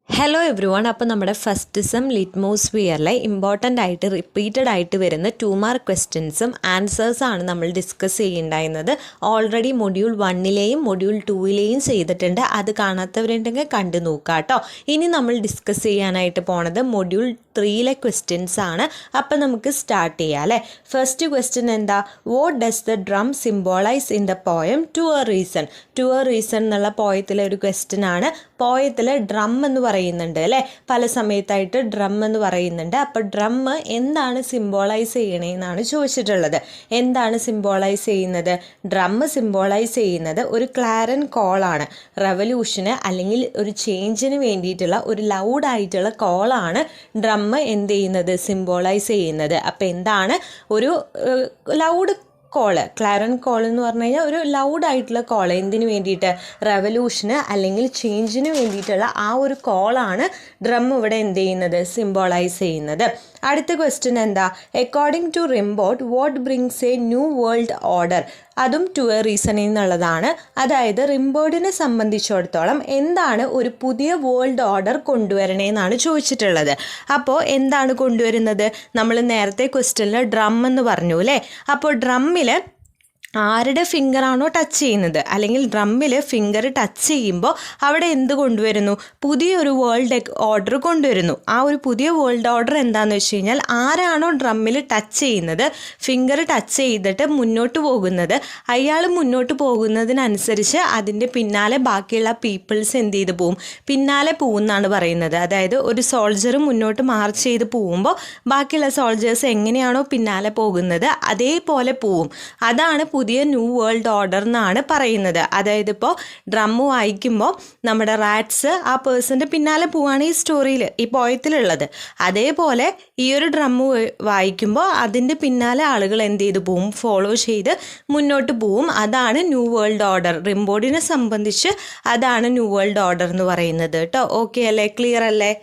Hello every one. അപ്പോൾ നമ്മുടെ first sem ലിറ്റ്മോസ്ഫിയറിലെ important ആയിട്ട് റിപ്പീറ്റഡ് ആയിട്ട് വരുന്ന 2 മാർക്ക് ക്വസ്റ്റ്യൻസും ആൻസേഴ്സാണ് നമ്മൾ ഡിസ്കസ് ചെയ്യുന്നുണ്ടായിരുന്നത്. ഓൾറെഡി മൊഡ്യൂൾ 1ലെയും മൊഡ്യൂൾ 2ലെയും ചെയ്തിട്ടുണ്ട്. അത് കാണാത്തവരുണ്ടെങ്കിൽ കണ്ടു നോക്കുക കേട്ടോ. ഇനി നമ്മൾ ഡിസ്കസ് ചെയ്യാനായിട്ട് പോണത് മൊഡ്യൂൾ 3ലെ ക്വസ്റ്റ്യൻസ് ആണ്. അപ്പോൾ നമുക്ക് സ്റ്റാർട്ട് ചെയ്യാം അല്ലേ. ഫസ്റ്റ് ക്വസ്റ്റ്യൻ എന്താ? What does the drum symbolize in the poem to a reason? To a reason എന്നുള്ള പോയത്തിലെ ഒരു ക്വസ്റ്റ്യൻ ആണ്. പോയത്തിൽ ഡ്രം എന്ന് പറയുന്നുണ്ട് അല്ലേ, പല സമയത്തായിട്ട് ഡ്രം എന്ന് പറയുന്നുണ്ട്. അപ്പോൾ ഡ്രം എന്താണ് സിംബോളൈസ് ചെയ്യണേന്നാണ് ചോദിച്ചിട്ടുള്ളത്. എന്താണ് സിംബോളൈസ് ചെയ്യുന്നത്? ഡ്രം സിംബോളൈസ് ചെയ്യുന്നത് ഒരു ക്ലാരൻ കോളാണ്. റെവല്യൂഷന് അല്ലെങ്കിൽ ഒരു ചേഞ്ചിന് വേണ്ടിയിട്ടുള്ള ഒരു ലൗഡായിട്ടുള്ള കോളാണ് ഡ്രം എന്ത് ചെയ്യുന്നത്? സിംബോളൈസ് ചെയ്യുന്നത്. അപ്പോൾ എന്താണ് ഒരു ലൗഡ് കോള്? ക്ലാരൻ കോൾ എന്ന് പറഞ്ഞു കഴിഞ്ഞാൽ ഒരു ലൗഡായിട്ടുള്ള കോള്. എന്തിനു വേണ്ടിയിട്ട്? റെവല്യൂഷന് അല്ലെങ്കിൽ ചേഞ്ചിന് വേണ്ടിയിട്ടുള്ള ആ ഒരു കോളാണ് ഡ്രം ഇവിടെ എന്ത് ചെയ്യുന്നത്? സിംബോളൈസ് ചെയ്യുന്നത്. അടുത്ത ക്വസ്റ്റ്യൻ എന്താ? According to Rimbord what brings a new world order? അതും ടു എ റീസൺ എന്നുള്ളതാണ്. അതായത് റിംബോർഡിനെ സംബന്ധിച്ചിടത്തോളം എന്താണ് ഒരു പുതിയ വേൾഡ് ഓർഡർ കൊണ്ടുവരണേന്നാണ് ചോദിച്ചിട്ടുള്ളത്. അപ്പോൾ എന്താണ് കൊണ്ടുവരുന്നത്? നമ്മൾ നേരത്തെ ക്വസ്റ്റ്യനിൽ ഡ്രം എന്ന് പറഞ്ഞു അല്ലേ. അപ്പോൾ ഡ്രമ്മിൽ ആരുടെ ഫിംഗറാണോ ടച്ച് ചെയ്യുന്നത്, അല്ലെങ്കിൽ ഡ്രമ്മിൽ ഫിംഗർ ടച്ച് ചെയ്യുമ്പോൾ അവിടെ എന്ത് കൊണ്ടുവരുന്നു? പുതിയൊരു വേൾഡ് ഓർഡർ കൊണ്ടുവരുന്നു. ആ ഒരു പുതിയ വേൾഡ് ഓർഡർ എന്താണെന്ന് വെച്ച് കഴിഞ്ഞാൽ ആരാണോ ഡ്രമ്മിൽ ടച്ച് ചെയ്യുന്നത്, ഫിംഗർ ടച്ച് ചെയ്തിട്ട് മുന്നോട്ട് പോകുന്നത്, അയാൾ മുന്നോട്ട് പോകുന്നതിനനുസരിച്ച് അതിൻ്റെ പിന്നാലെ ബാക്കിയുള്ള പീപ്പിൾസ് എന്ത് ചെയ്ത് പോവും? പിന്നാലെ പോകുമെന്നാണ് പറയുന്നത്. അതായത് ഒരു സോൾജർ മുന്നോട്ട് മാർച്ച് ചെയ്ത് പോകുമ്പോൾ ബാക്കിയുള്ള സോൾജേഴ്സ് എങ്ങനെയാണോ പിന്നാലെ പോകുന്നത് അതേപോലെ പോവും. അതാണ് പുതിയ ന്യൂ വേൾഡ് ഓർഡർ എന്നാണ് പറയുന്നത്. അതായത് ഇപ്പോൾ ഡ്രം വായിക്കുമ്പോൾ നമ്മുടെ റാറ്റ്സ് ആ പേഴ്സൻ്റെ പിന്നാലെ പോവുകയാണ് ഈ സ്റ്റോറിയിൽ, ഈ പോയത്തിലുള്ളത്. അതേപോലെ ഈ ഒരു ഡ്രം വായിക്കുമ്പോൾ അതിൻ്റെ പിന്നാലെ ആളുകൾ എന്ത് ചെയ്ത് പോവും? ഫോളോ ചെയ്ത് മുന്നോട്ട് പോവും. അതാണ് ന്യൂ വേൾഡ് ഓർഡർ. റിംബോർഡിനെ സംബന്ധിച്ച് അതാണ് ന്യൂ വേൾഡ് ഓർഡർ എന്ന് പറയുന്നത് കേട്ടോ. ഓക്കെ അല്ലേ? ക്ലിയർ അല്ലേ?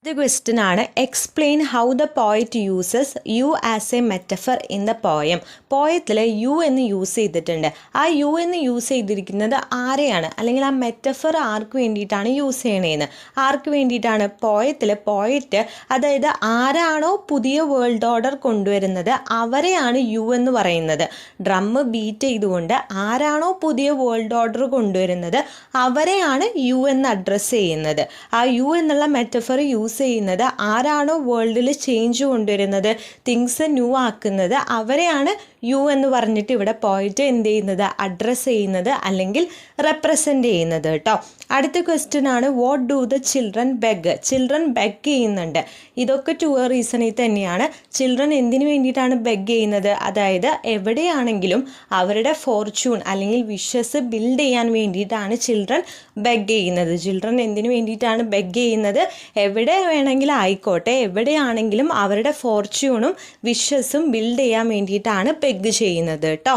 ഇത് ക്വസ്റ്റ്യൻ ആണ്. Explain how the poet uses you as a metaphor in the poem. പോയത്തിൽ യു എന്ന് യൂസ് ചെയ്തിട്ടുണ്ട്. ആ യു എന്ന് യൂസ് ചെയ്തിരിക്കുന്നത് ആരെയാണ്, അല്ലെങ്കിൽ ആ മെറ്റഫർ ആർക്ക് വേണ്ടിയിട്ടാണ് യൂസ് ചെയ്യണേന്ന്? ആർക്ക് വേണ്ടിയിട്ടാണ്? പോയത്തിൽ പോയറ്റ്, അതായത് ആരാണോ പുതിയ വേൾഡ് ഓർഡർ കൊണ്ടുവരുന്നത് അവരെയാണ് യു എന്ന് പറയുന്നത്. ഡ്രം ബീറ്റ് ചെയ്തുകൊണ്ട് ആരാണോ പുതിയ വേൾഡ് ഓർഡർ കൊണ്ടുവരുന്നത് അവരെയാണ് യു എന്ന് അഡ്രസ്സ് ചെയ്യുന്നത്. ആ യു എന്നുള്ള മെറ്റഫർ യൂസ് ചെയ്യുന്നത് ആരാണോ വേൾഡിൽ ചേഞ്ച് കൊണ്ടുവരുന്നത്, തിങ്സ് ന്യൂ ആക്കുന്നത്, അവരെയാണ് യു എന്ന് പറഞ്ഞിട്ട് ഇവിടെ പോയിട്ട് എന്ത് ചെയ്യുന്നത്? അഡ്രസ്സ് ചെയ്യുന്നത് അല്ലെങ്കിൽ റെപ്രസെൻ്റ് ചെയ്യുന്നത് കേട്ടോ. അടുത്ത ക്വസ്റ്റ്യൻ ആണ്. What do the children beg? Children beg ചെയ്യുന്നുണ്ട്. ഇതൊക്കെ ടു എ റീസണിൽ തന്നെയാണ്. ചിൽഡ്രൻ എന്തിനു വേണ്ടിയിട്ടാണ് ബെഗ് ചെയ്യുന്നത്? അതായത് എവിടെയാണെങ്കിലും അവരുടെ ഫോർച്യൂൺ അല്ലെങ്കിൽ വിഷസ് ബിൽഡ് ചെയ്യാൻ വേണ്ടിയിട്ടാണ് ചിൽഡ്രൻ ബെഗ് ചെയ്യുന്നത്. ചിൽഡ്രൻ എന്തിനു വേണ്ടിയിട്ടാണ് ബെഗ് ചെയ്യുന്നത്? എവിടെ വേണമെങ്കിലും ആയിക്കോട്ടെ, എവിടെയാണെങ്കിലും അവരുടെ ഫോർച്യൂണും വിഷസും ബിൽഡ് ചെയ്യാൻ വേണ്ടിയിട്ടാണ് ബെഗ് ചെയ്യുന്നത് കേട്ടോ.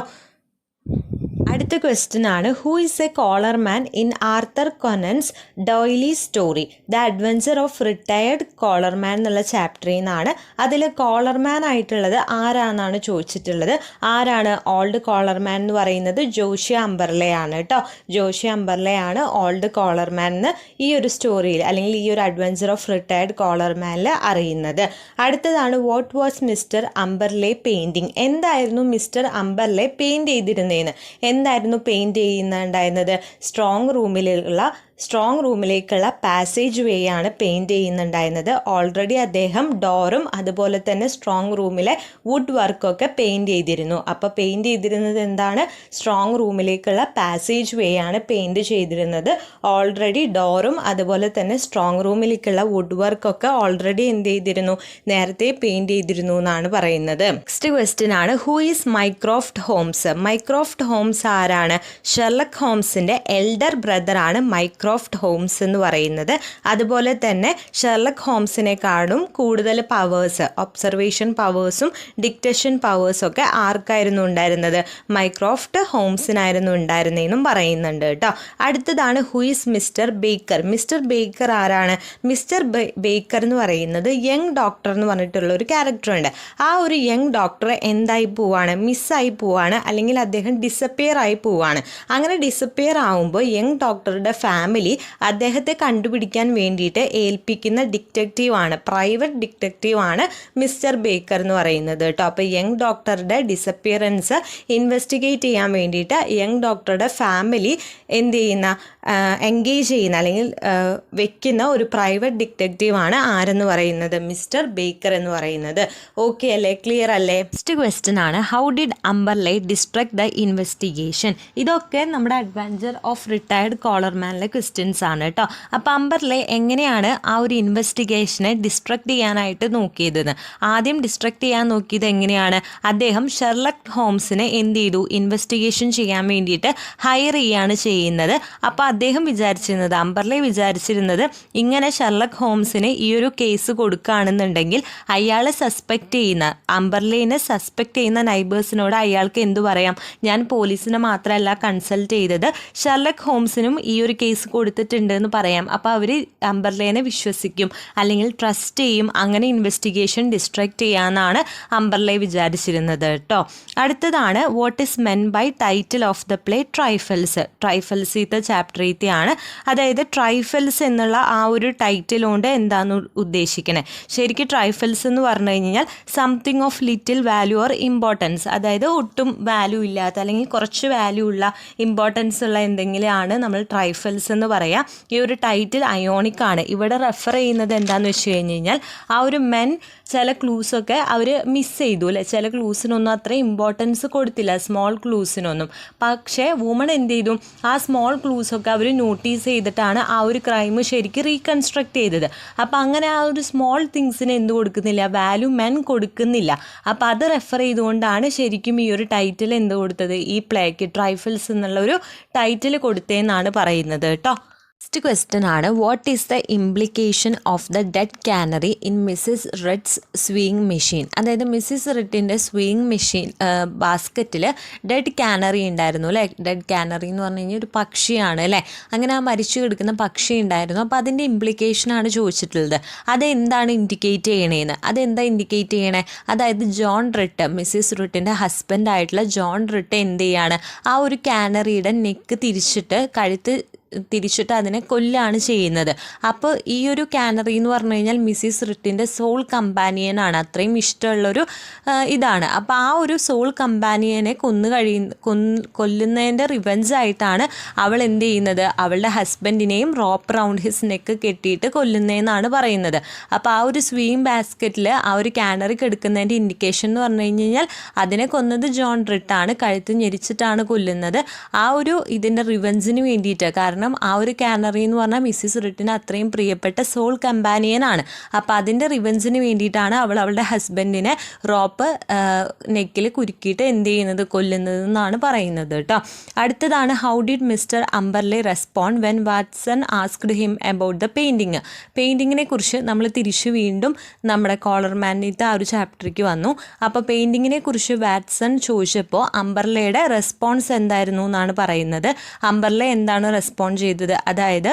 അടുത്ത ക്വസ്റ്റ്യൻ ആണ്. Who is a colour man in Arthur Conan's Doyle story? The adventure of retired colour man എന്നുള്ള ചാപ്റ്ററിൽ നിന്നാണ്. അതിൽ കോളർ മാൻ ആയിട്ടുള്ളത് ആരാന്നാണ് ചോദിച്ചിട്ടുള്ളത്. ആരാണ് ഓൾഡ് കോളർ മാൻ എന്ന് പറയുന്നത്? ജോഷ്യ അംബർലെയാണ് കേട്ടോ. ജോഷ്യ അംബർലെയാണ് ഓൾഡ് കോളർ മാൻ എന്ന് ഈ ഒരു സ്റ്റോറിയിൽ അല്ലെങ്കിൽ ഈ ഒരു അഡ്വഞ്ചർ ഓഫ് റിട്ടയർഡ് കോളർ മാനിൽ അറിയുന്നത്. അടുത്തതാണ്. What was Mister Amberley painting? എന്തായിരുന്നു മിസ്റ്റർ അംബർലെ പെയിൻറ്റ് ചെയ്തിരുന്നതെന്ന്? എന്തായിരുന്നു പെയിൻറ്റ് ചെയ്യുന്നുണ്ടായിരുന്നത്? സ്ട്രോങ് റൂമിലേക്കുള്ള പാസേജ് വേ ആണ് പെയിൻറ്റ് ചെയ്യുന്നുണ്ടായിരുന്നത്. ഓൾറെഡി അദ്ദേഹം ഡോറും അതുപോലെ തന്നെ സ്ട്രോങ് റൂമിലെ വുഡ് വർക്കൊക്കെ പെയിൻറ്റ് ചെയ്തിരുന്നു. അപ്പോൾ പെയിൻറ്റ് ചെയ്തിരുന്നത് എന്താണ്? സ്ട്രോങ് റൂമിലേക്കുള്ള പാസേജ് വേ ആണ് പെയിൻറ്റ് ചെയ്തിരുന്നത്. ഓൾറെഡി ഡോറും അതുപോലെ തന്നെ സ്ട്രോങ് റൂമിലേക്കുള്ള വുഡ് വർക്കൊക്കെ ഓൾറെഡി എന്ത് ചെയ്തിരുന്നു? നേരത്തെ പെയിൻറ്റ് ചെയ്തിരുന്നു എന്നാണ് പറയുന്നത്. നെക്സ്റ്റ് ക്വസ്റ്റ്യൻ ആണ്. Who is Mycroft Holmes? Mycroft Holmes ആരാണ്? ഷെർലക് ഹോംസിൻ്റെ എൽഡർ ബ്രദറാണ് മൈക്രോഫ്റ്റ് ഹോംസ് എന്ന് പറയുന്നത്. അതുപോലെ തന്നെ ഷെർലക് ഹോംസിനെക്കാളും കൂടുതൽ പവേഴ്സ്, ഒബ്സർവേഷൻ പവേഴ്സും ഡിക്റ്റേഷൻ പവേഴ്സും ഒക്കെ ആർക്കായിരുന്നു ഉണ്ടായിരുന്നത്? മൈക്രോഫ്റ്റ് ഹോംസിനായിരുന്നു ഉണ്ടായിരുന്നതെന്നും പറയുന്നുണ്ട് കേട്ടോ. അടുത്തതാണ്. Who is Mister Baker? Mister Baker ആരാണ്? മിസ്റ്റർ ബേക്കർ എന്ന് പറയുന്നത് യങ് ഡോക്ടർ എന്ന് പറഞ്ഞിട്ടുള്ള ഒരു ക്യാരക്ടറുണ്ട്. ആ ഒരു യങ് ഡോക്ടർ എന്തായി പോവാണ്? മിസ്സായി പോവാണ്, അല്ലെങ്കിൽ അദ്ദേഹം ഡിസപ്പിയർ ആയി പോവാണ്. അങ്ങനെ ഡിസപ്പിയർ ആവുമ്പോൾ യങ് ഡോക്ടറുടെ ഫാമിലി ഫാമിലി അദ്ദേഹത്തെ കണ്ടുപിടിക്കാൻ വേണ്ടിയിട്ട് ഏൽപ്പിക്കുന്ന ഡിറ്റക്റ്റീവാണ്, പ്രൈവറ്റ് ഡിറ്റക്റ്റീവാണ് മിസ്റ്റർ ബേക്കർ എന്ന് പറയുന്നത് കേട്ടോ. അപ്പോൾ യങ് ഡോക്ടറുടെ ഡിസപ്പിയറൻസ് ഇൻവെസ്റ്റിഗേറ്റ് ചെയ്യാൻ വേണ്ടിയിട്ട് യങ് ഡോക്ടറുടെ ഫാമിലി എന്ത് ചെയ്യുന്ന എൻഗേജ് ചെയ്യുന്ന അല്ലെങ്കിൽ വെക്കുന്ന ഒരു പ്രൈവറ്റ് ഡിറ്റക്റ്റീവാണ് ആരെന്ന് പറയുന്നത്, മിസ്റ്റർ ബേക്കർ എന്ന് പറയുന്നത്. ഓക്കെ അല്ലേ, ക്ലിയർ അല്ലേ? നെക്സ്റ്റ് ക്വസ്റ്റ്യൻ ആണ്, how did Amberley distract the investigation? ഇതൊക്കെ നമ്മുടെ അഡ്വഞ്ചർ ഓഫ് റിട്ടയർഡ് കോളർമാനിലെ ക്വസ്റ്റ്യൻസ് ആണ് കേട്ടോ. അപ്പോൾ അംബർലെ എങ്ങനെയാണ് ആ ഒരു ഇൻവെസ്റ്റിഗേഷനെ ഡിസ്ട്രക്ട് ചെയ്യാനായിട്ട് നോക്കിയതെന്ന്. ആദ്യം ഡിസ്ട്രക്ട് ചെയ്യാൻ നോക്കിയത് എങ്ങനെയാണ്, അദ്ദേഹം ഷെർലക് ഹോംസിനെ എന്ത് ചെയ്തു, ഇൻവെസ്റ്റിഗേഷൻ ചെയ്യാൻ വേണ്ടിയിട്ട് ഹയർ ചെയ്യാണ് ചെയ്യുന്നത്. അപ്പോൾ അദ്ദേഹം വിചാരിച്ചിരുന്നത്, അംബർലെ വിചാരിച്ചിരുന്നത്, ഇങ്ങനെ ഷെർലക് ഹോംസിന് ഈ ഒരു കേസ് കൊടുക്കുകയാണെന്നുണ്ടെങ്കിൽ അയാളെ സസ്പെക്റ്റ് ചെയ്യുന്ന, അംബർലേനെ സസ്പെക്റ്റ് ചെയ്യുന്ന നൈബേഴ്സിനോട് അയാൾക്ക് എന്തു പറയാം, ഞാൻ പോലീസിനെ മാത്രമല്ല കൺസൾട്ട് ചെയ്തത്, ഷെർലക് ഹോംസിനും ഈ ഒരു കേസ് കൊടുത്തിട്ടുണ്ട് എന്ന് പറയാം. അപ്പോൾ അവർ അംബർലേനെ വിശ്വസിക്കും അല്ലെങ്കിൽ ട്രസ്റ്റ് ചെയ്യും. അങ്ങനെ ഇൻവെസ്റ്റിഗേഷൻ ഡിസ്ട്രാക്ട് ചെയ്യാമെന്നാണ് അംബർലെ വിചാരിച്ചിരുന്നത് കേട്ടോ. അടുത്തതാണ്, what is meant by title of the play Trifles. ട്രൈഫൽസീത്തെ ചാപ്റ്റർ ആണ്. അതായത് ട്രൈഫൽസ് എന്നുള്ള ആ ഒരു ടൈറ്റിൽ കൊണ്ട് എന്താണ് ഉദ്ദേശിക്കണേ, ശരിക്കും ട്രൈഫൽസ് എന്ന് പറഞ്ഞു കഴിഞ്ഞാൽ something of little value or importance, അതായത് ഒട്ടും വാല്യൂ ഇല്ലാത്ത അല്ലെങ്കിൽ കുറച്ച് വാല്യൂ ഉള്ള ഇമ്പോർട്ടൻസ് ഉള്ള എന്തെങ്കിലും ആണ് നമ്മൾ ട്രൈഫൽസ് എന്ന് പറയാം. ഈ ഒരു ടൈറ്റിൽ അയോണിക് ആണ്. ഇവിടെ റെഫർ ചെയ്യുന്നത് എന്താണെന്ന് വെച്ച് കഴിഞ്ഞാൽ ആ ഒരു മെൻ ചില ക്ലൂസൊക്കെ അവർ മിസ് ചെയ്തു അല്ലേ, ചില ക്ലൂസിനൊന്നും അത്ര ഇമ്പോർട്ടൻസ് കൊടുത്തില്ല, സ്മോൾ ക്ലൂസിനൊന്നും. പക്ഷേ വുമൺ എന്ത് ചെയ്തു, ആ സ്മോൾ ക്ലൂസൊക്കെ അവർ നോട്ടീസ് ചെയ്തിട്ടാണ് ആ ഒരു ക്രൈം ശരിക്കും റീകൺസ്ട്രക്ട് ചെയ്തത്. അപ്പോൾ അങ്ങനെ ആ ഒരു സ്മോൾ തിങ്സിന് എന്ത് കൊടുക്കുന്നില്ല, വാല്യൂ മെൻ കൊടുക്കുന്നില്ല. അപ്പോൾ അത് റെഫർ ചെയ്തുകൊണ്ടാണ് ശരിക്കും ഈ ഒരു ടൈറ്റിൽ എന്ത് കൊടുത്തത്, ഈ പ്ലേക്ക് ട്രൈഫിൾസ് എന്നുള്ള ഒരു ടൈറ്റിൽ കൊടുത്തതെന്നാണ് പറയുന്നത് കേട്ടോ. നെക്സ്റ്റ് ക്വസ്റ്റ്യൻ ആണ്, what is the implication of the dead canary in Mrs Wright's sewing machine? അതായത് മിസ്സിസ് റെഡിൻ്റെ സ്വീയിങ് മെഷീൻ ബാസ്ക്കറ്റിൽ ഡെഡ് കാനറി ഉണ്ടായിരുന്നു അല്ലേ. ഡെഡ് കാനറി എന്ന് പറഞ്ഞു കഴിഞ്ഞാൽ ഒരു പക്ഷിയാണ് അല്ലേ. അങ്ങനെ ആ മരിച്ചു കിടക്കുന്ന പക്ഷി ഉണ്ടായിരുന്നു. അപ്പോൾ അതിൻ്റെ ഇംപ്ലിക്കേഷനാണ് ചോദിച്ചിട്ടുള്ളത്. അതെന്താണ് ഇൻഡിക്കേറ്റ് ചെയ്യണേന്ന്, അതെന്താ ഇൻഡിക്കേറ്റ് ചെയ്യണേ, അതായത് ജോൺ റിട്ട്, മിസ്സിസ് റിട്ടിൻ്റെ ഹസ്ബൻഡായിട്ടുള്ള ജോൺ റിട്ട് എന്ത് ചെയ്യാണ്, ആ ഒരു കാനറിയുടെ നെക്ക് തിരിച്ചിട്ട് അതിനെ കൊല്ലാണ് ചെയ്യുന്നത്. അപ്പോൾ ഈ ഒരു കാനറി എന്ന് പറഞ്ഞു കഴിഞ്ഞാൽ മിസ്സിസ് റിട്ടിൻ്റെ സോൾ കമ്പാനിയനാണ്, അത്രയും ഇഷ്ടമുള്ളൊരു ഇതാണ്. അപ്പോൾ ആ ഒരു സോൾ കമ്പാനിയനെ കൊല്ലുന്നതിൻ്റെ റിവെഞ്ചായിട്ടാണ് അവൾ എന്ത് ചെയ്യുന്നത്, അവളുടെ ഹസ്ബൻഡിനെയും റോപ്പ് റൗണ്ട് ഹിസ് നെക്ക് കെട്ടിയിട്ട് കൊല്ലുന്നതെന്നാണ് പറയുന്നത്. അപ്പോൾ ആ ഒരു സ്വീയിങ് ബാസ്ക്കറ്റിൽ ആ ഒരു കാനറി കെടുക്കുന്നതിൻ്റെ ഇൻഡിക്കേഷൻ എന്ന് പറഞ്ഞു കഴിഞ്ഞാൽ അതിനെ കൊന്നത് ജോൺ റിട്ടാണ്, കഴുത്ത് ഞെരിച്ചിട്ടാണ് കൊല്ലുന്നത്. ആ ഒരു ഇതിൻ്റെ റിവെഞ്ചിന് വേണ്ടിയിട്ട്, കാരണം ആ ഒരു കാനറി എന്ന് പറഞ്ഞാൽ മിസ്സിസ് റിട്ടിന് അത്രയും പ്രിയപ്പെട്ട സോൾ കമ്പാനിയനാണ്. അപ്പോൾ അതിൻ്റെ റിവെഞ്ചിന് വേണ്ടിയിട്ടാണ് അവൾ അവളുടെ ഹസ്ബൻഡിനെ റോപ്പ് നെക്കിൽ കുരുക്കിയിട്ട് എന്ത് ചെയ്യുന്നത്, കൊല്ലുന്നത് എന്നാണ് പറയുന്നത് കേട്ടോ. അടുത്തതാണ്, how did Mister Amberley respond when Watson asked him about the painting? പെയിൻറ്റിങ്ങിനെ കുറിച്ച് നമ്മൾ തിരിച്ചു വീണ്ടും നമ്മുടെ കോളർമാനിത്തെ ആ ഒരു ചാപ്റ്ററിലേക്ക് വന്നു. അപ്പോൾ പെയിൻറ്റിങ്ങിനെ കുറിച്ച് വാട്സൺ ചോദിച്ചപ്പോൾ അംബർലയുടെ റെസ്പോൺസ് എന്തായിരുന്നു എന്നാണ് പറയുന്നത്. അംബർലെ എന്താണ് റെസ്പോണ്ട് ചെയ്തത്, അതായത്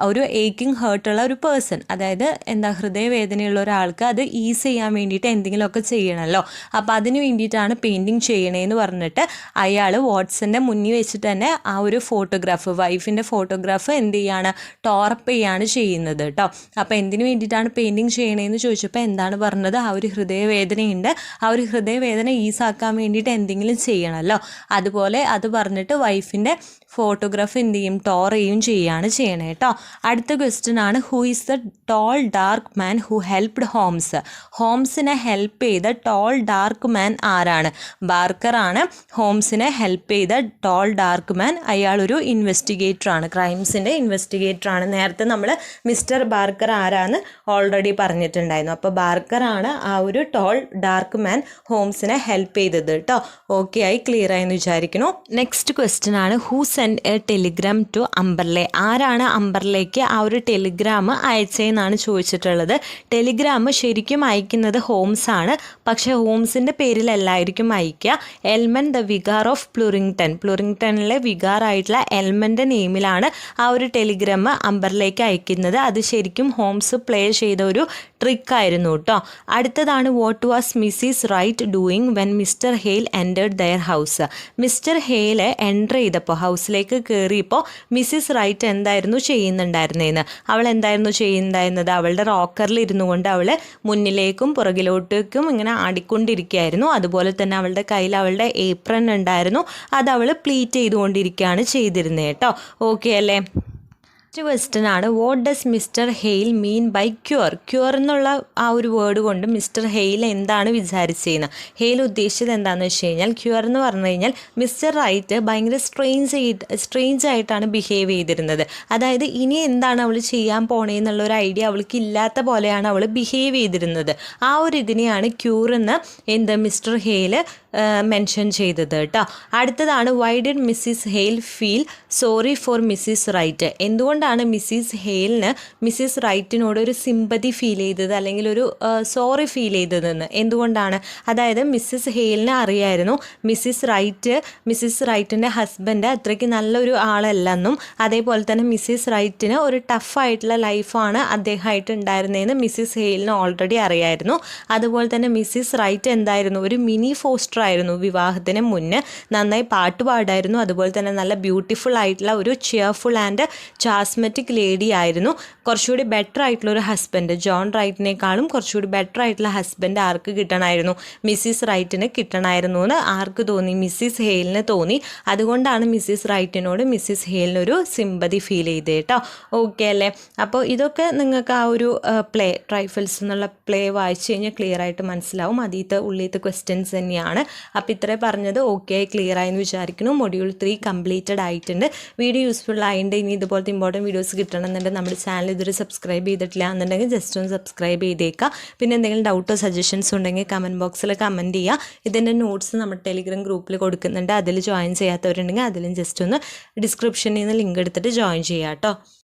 ഒരു ഏക്കിംഗ് ഹേർട്ടുള്ള ഒരു പേഴ്സൺ, അതായത് എന്താ ഹൃദയവേദനയുള്ള ഒരാൾക്ക് അത് ഈസ് ചെയ്യാൻ വേണ്ടിയിട്ട് എന്തെങ്കിലുമൊക്കെ ചെയ്യണമല്ലോ. അപ്പോൾ അതിന് വേണ്ടിയിട്ടാണ് പെയിൻറ്റിങ് ചെയ്യണേന്ന് പറഞ്ഞിട്ട് അയാൾ വാട്സൻ്റെ മുന്നിൽ വെച്ചിട്ട് തന്നെ ആ ഒരു ഫോട്ടോഗ്രാഫ്, വൈഫിൻ്റെ ഫോട്ടോഗ്രാഫ് എന്ത് ചെയ്യാണ്, ടോറപ്പ് ചെയ്യാണ് ചെയ്യുന്നത് കേട്ടോ. അപ്പോൾ എന്തിനു വേണ്ടിയിട്ടാണ് പെയിൻറ്റിങ് ചെയ്യണേന്ന് ചോദിച്ചപ്പോൾ എന്താണ് പറഞ്ഞത്, ആ ഒരു ഹൃദയവേദനയുണ്ട്, ആ ഒരു ഹൃദയവേദന ഈസാക്കാൻ വേണ്ടിയിട്ട് എന്തെങ്കിലും ചെയ്യണമല്ലോ. അതുപോലെ അത് പറഞ്ഞിട്ട് വൈഫിൻ്റെ ഫോട്ടോഗ്രാഫ് എന്ത് ചെയ്യും, ടോർ ചെയ്യുകയാണ് ചെയ്യണേ കേട്ടോ. അടുത്ത ക്വസ്റ്റ്യൻ ആണ്, who is the tall dark man who helped Holmes? ഹോംസിനെ ഹെൽപ്പ് ചെയ്ത ടോൾ ഡാർക്ക് മാൻ ആരാണ്? ബാർക്കറാണ് ഹോംസിനെ ഹെൽപ്പ് ചെയ്ത ടോൾ ഡാർക്ക് മാൻ. അയാളൊരു ഇൻവെസ്റ്റിഗേറ്ററാണ്, ക്രൈംസിൻ്റെ ഇൻവെസ്റ്റിഗേറ്ററാണ്. നേരത്തെ നമ്മൾ മിസ്റ്റർ ബാർക്കർ ആരാന്ന് ഓൾറെഡി പറഞ്ഞിട്ടുണ്ടായിരുന്നു. അപ്പോൾ ബാർക്കറാണ് ആ ഒരു ടോൾ ഡാർക്ക് മാൻ ഹോംസിനെ ഹെൽപ്പ് ചെയ്തത് കേട്ടോ. ഓക്കെ ആയി, ക്ലിയർ ആയെന്ന് വിചാരിക്കുന്നു. നെക്സ്റ്റ് ക്വസ്റ്റ്യൻ ആണ്, who send a telegram to Amberley? ആരാണ് അംബർലേക്ക് ആ ഒരു ടെലിഗ്രാം അയച്ചതെന്നാണ് ചോദിച്ചിട്ടുള്ളത്. ടെലിഗ്രാം ശരിക്കും അയക്കുന്നത് ഹോംസ് ആണ്, പക്ഷേ ഹോംസിൻ്റെ പേരിലല്ലായിരിക്കും അയക്കുക. എൽമൻ ദ വികാർ ഓഫ് പ്ലുറിങ്ടണിലെ വികാറായിട്ടുള്ള എൽമൻ്റെ നെയിമിലാണ് ആ ഒരു ടെലിഗ്രാം അംബർലേക്ക് അയക്കുന്നത്. അത് ശരിക്കും ഹോംസ് പ്ലേ ചെയ്ത ഒരു ട്രിക്കായിരുന്നു കേട്ടോ. അടുത്തതാണ്, what was Mrs Wright doing when Mr Hale entered their house? Mr Hale enter ചെയ്തപ്പോൾ, ഹൗസിൽ ക്വസ്റ്റ്യൻസിലേക്ക് കയറിയപ്പോൾ മിസ്സിസ് റൈറ്റ് എന്തായിരുന്നു ചെയ്യുന്നുണ്ടായിരുന്നതെന്ന്. അവൾ എന്തായിരുന്നു ചെയ്യുന്നുണ്ടായിരുന്നത്? അവളുടെ റോക്കറിൽ ഇരുന്നു കൊണ്ട് അവൾ മുന്നിലേക്കും പുറകിലോട്ടേക്കും ഇങ്ങനെ ആടിക്കൊണ്ടിരിക്കുകയായിരുന്നു. അതുപോലെ തന്നെ അവളുടെ കയ്യിൽ അവളുടെ ഏപ്രൺ ഉണ്ടായിരുന്നു, അത് അവൾ പ്ലീറ്റ് ചെയ്തുകൊണ്ടിരിക്കുകയാണ് ചെയ്തിരുന്നത് കേട്ടോ. ഓക്കെ അല്ലേ? നെക്സ്റ്റ് ക്വസ്റ്റ്യൻ ആണ്, what does Mr Hale mean by cure? Cure എന്നുള്ള ആ ഒരു വേർഡ് കൊണ്ട് മിസ്റ്റർ ഹെയിൽ എന്താണ് വിചാരിച്ചിരുന്നത്? ഹെയിൽ ഉദ്ദേശിച്ചത് എന്താണെന്ന് വെച്ച് കഴിഞ്ഞാൽ, ക്യൂർ എന്ന് പറഞ്ഞു കഴിഞ്ഞാൽ മിസ്റ്റർ റൈറ്റ് ഭയങ്കര സ്ട്രേഞ്ച് ആയിട്ടാണ് ബിഹേവ് ചെയ്തിരുന്നത്. അതായത് ഇനി എന്താണ് അവൾ ചെയ്യാൻ പോണേന്നുള്ള ഒരു ഐഡിയ അവൾക്ക് ഇല്ലാത്ത പോലെയാണ് അവൾ ബിഹേവ് ചെയ്തിരുന്നത്. ആ ഒരു ഇതിനെയാണ് ക്യൂർ എന്ന് മിസ്റ്റർ ഹെയിൽ മെൻഷൻ ചെയ്തത് കേട്ടോ. അടുത്തതാണ്, why did Mrs Hale feel sorry for Mrs Wright? എന്തുകൊണ്ടാണ് മിസ്സിസ് ഹെയിലിന് മിസ്സിസ് റൈറ്റിനോട് ഒരു സിമ്പതി ഫീൽ ചെയ്തത്, അല്ലെങ്കിൽ ഒരു സോറി ഫീൽ ചെയ്തതെന്ന്? എന്തുകൊണ്ടാണ്? അതായത് മിസ്സിസ് ഹെയിലിന് അറിയായിരുന്നു മിസ്സിസ് റൈറ്റിൻ്റെ ഹസ്ബൻഡ് അത്രയ്ക്ക് നല്ലൊരു ആളല്ലെന്നും, അതേപോലെ തന്നെ മിസ്സിസ് റൈറ്റിന് ഒരു ടഫായിട്ടുള്ള ലൈഫാണ് അദ്ദേഹമായിട്ട് ഉണ്ടായിരുന്നതെന്ന് മിസ്സിസ് ഹെയിലിന് ഓൾറെഡി അറിയായിരുന്നു. അതുപോലെ തന്നെ മിസ്സിസ് റൈറ്റ് എന്തായിരുന്നു? ഒരു മിനി ഫോസ്റ്റർ ആയിരുന്നു. വിവാഹത്തിന് മുന്നേ നന്നായി പാട്ട് പാടായിരുന്നു. അതുപോലെ തന്നെ നല്ല ബ്യൂട്ടിഫുൾ ആയിട്ടുള്ള ഒരു ചിയർഫുൾ ആൻഡ് ചാസ്മറ്റിക് ലേഡി ആയിരുന്നു. കുറച്ചുകൂടി ബെറ്റർ ആയിട്ടുള്ള ഒരു ഹസ്ബൻഡ്, ജോൺ റൈറ്റിനേക്കാളും കുറച്ചുകൂടി ബെറ്റർ ആയിട്ടുള്ള ഹസ്ബൻഡ് ആർക്ക് കിട്ടണമായിരുന്നു? മിസ്സിസ് റൈറ്റിന് കിട്ടണമായിരുന്നു എന്ന് ആർക്ക് തോന്നി? മിസ്സിസ് ഹെയിലിന് തോന്നി. അതുകൊണ്ടാണ് മിസ്സിസ് റൈറ്റിനോട് മിസ്സിസ് ഹെയിലിനൊരു സിമ്പതി ഫീൽ ചെയ്തത് കേട്ടോ. ഓക്കെ അല്ലേ? അപ്പോൾ ഇതൊക്കെ നിങ്ങൾക്ക് ആ ഒരു പ്ലേ, ട്രൈഫിൾസ് എന്നുള്ള പ്ലേ വായിച്ചു കഴിഞ്ഞാൽ ക്ലിയർ ആയിട്ട് മനസ്സിലാവും. അതിലത്തെ ഉള്ളിലത്തെ ക്വസ്റ്റ്യൻസ് തന്നെയാണ്. അപ്പോൾ ഇത്രേ പറഞ്ഞത് ഓക്കെ ക്ലിയർ ആയെന്ന് വിചാരിക്കുന്നു. മൊഡ്യൂൾ 3 കംപ്ലീറ്റഡ് ആയിട്ടുണ്ട്. വീഡിയോ യൂസ്ഫുൾ ആയതുകൊണ്ട് ഇനി ഇതുപോലത്തെ ഇമ്പോർട്ടൻറ്റ് വീഡിയോസ് കിട്ടണമെന്നുണ്ടെങ്കിൽ നമ്മുടെ ചാനൽ ഇതുവരെ സബ്സ്ക്രൈബ് ചെയ്തിട്ടില്ല എന്നുണ്ടെങ്കിൽ ജസ്റ്റ് ഒന്ന് സബ്സ്ക്രൈബ് ചെയ്തേക്കുക. പിന്നെ എന്തെങ്കിലും ഡൗട്ടോ സജഷൻസ് ഉണ്ടെങ്കിൽ കമൻറ്റ് ബോക്സിൽ കമൻറ്റ് ചെയ്യുക. ഇതിൻ്റെ നോട്ട്സ് നമ്മുടെ ടെലിഗ്രാം ഗ്രൂപ്പിൽ കൊടുക്കുന്നുണ്ട്. അതിൽ ജോയിൻ ചെയ്യാത്തവരുണ്ടെങ്കിൽ അതിലും ജസ്റ്റ് ഒന്ന് ഡിസ്ക്രിപ്ഷനിൽ നിന്ന് ലിങ്ക് എടുത്തിട്ട് ജോയിൻ ചെയ്യാം കേട്ടോ.